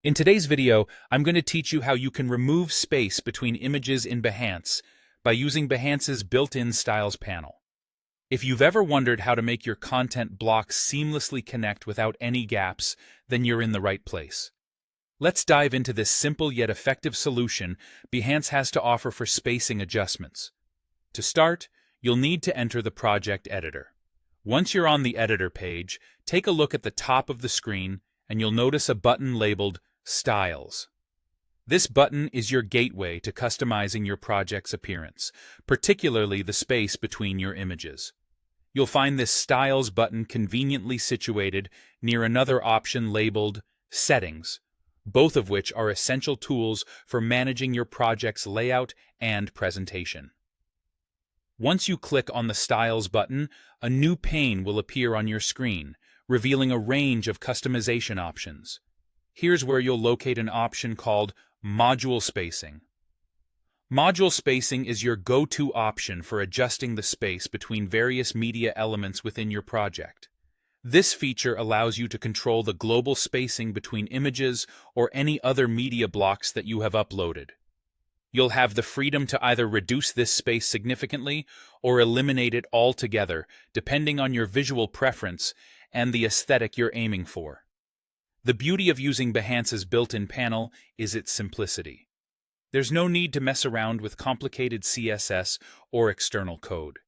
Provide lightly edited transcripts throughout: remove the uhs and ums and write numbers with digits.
In today's video, I'm going to teach you how you can remove space between images in Behance by using Behance's built-in Styles panel. If you've ever wondered how to make your content blocks seamlessly connect without any gaps, then you're in the right place. Let's dive into this simple yet effective solution Behance has to offer for spacing adjustments. To start, you'll need to enter the project editor. Once you're on the editor page, take a look at the top of the screen and you'll notice a button labeled Styles. This button is your gateway to customizing your project's appearance, particularly the space between your images. You'll find this Styles button conveniently situated near another option labeled Settings, both of which are essential tools for managing your project's layout and presentation. Once you click on the Styles button, a new pane will appear on your screen, revealing a range of customization options. Here's where you'll locate an option called Module Spacing. Module spacing is your go-to option for adjusting the space between various media elements within your project. This feature allows you to control the global spacing between images or any other media blocks that you have uploaded. You'll have the freedom to either reduce this space significantly or eliminate it altogether, depending on your visual preference and the aesthetic you're aiming for. The beauty of using Behance's built-in panel is its simplicity. There's no need to mess around with complicated CSS or external code.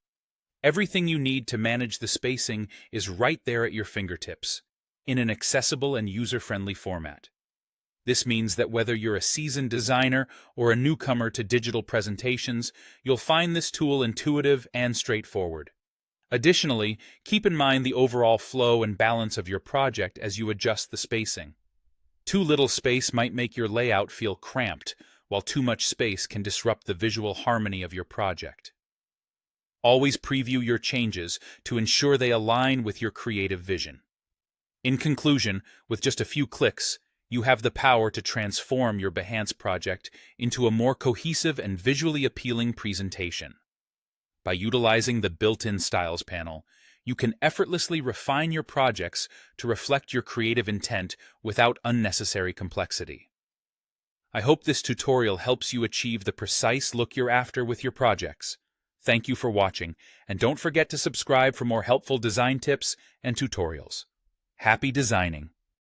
Everything you need to manage the spacing is right there at your fingertips, in an accessible and user-friendly format. This means that whether you're a seasoned designer or a newcomer to digital presentations, you'll find this tool intuitive and straightforward. Additionally, keep in mind the overall flow and balance of your project as you adjust the spacing. Too little space might make your layout feel cramped, while too much space can disrupt the visual harmony of your project. Always preview your changes to ensure they align with your creative vision. In conclusion, with just a few clicks, you have the power to transform your Behance project into a more cohesive and visually appealing presentation. By utilizing the built-in Styles panel, you can effortlessly refine your projects to reflect your creative intent without unnecessary complexity. I hope this tutorial helps you achieve the precise look you're after with your projects. Thank you for watching, and don't forget to subscribe for more helpful design tips and tutorials. Happy designing!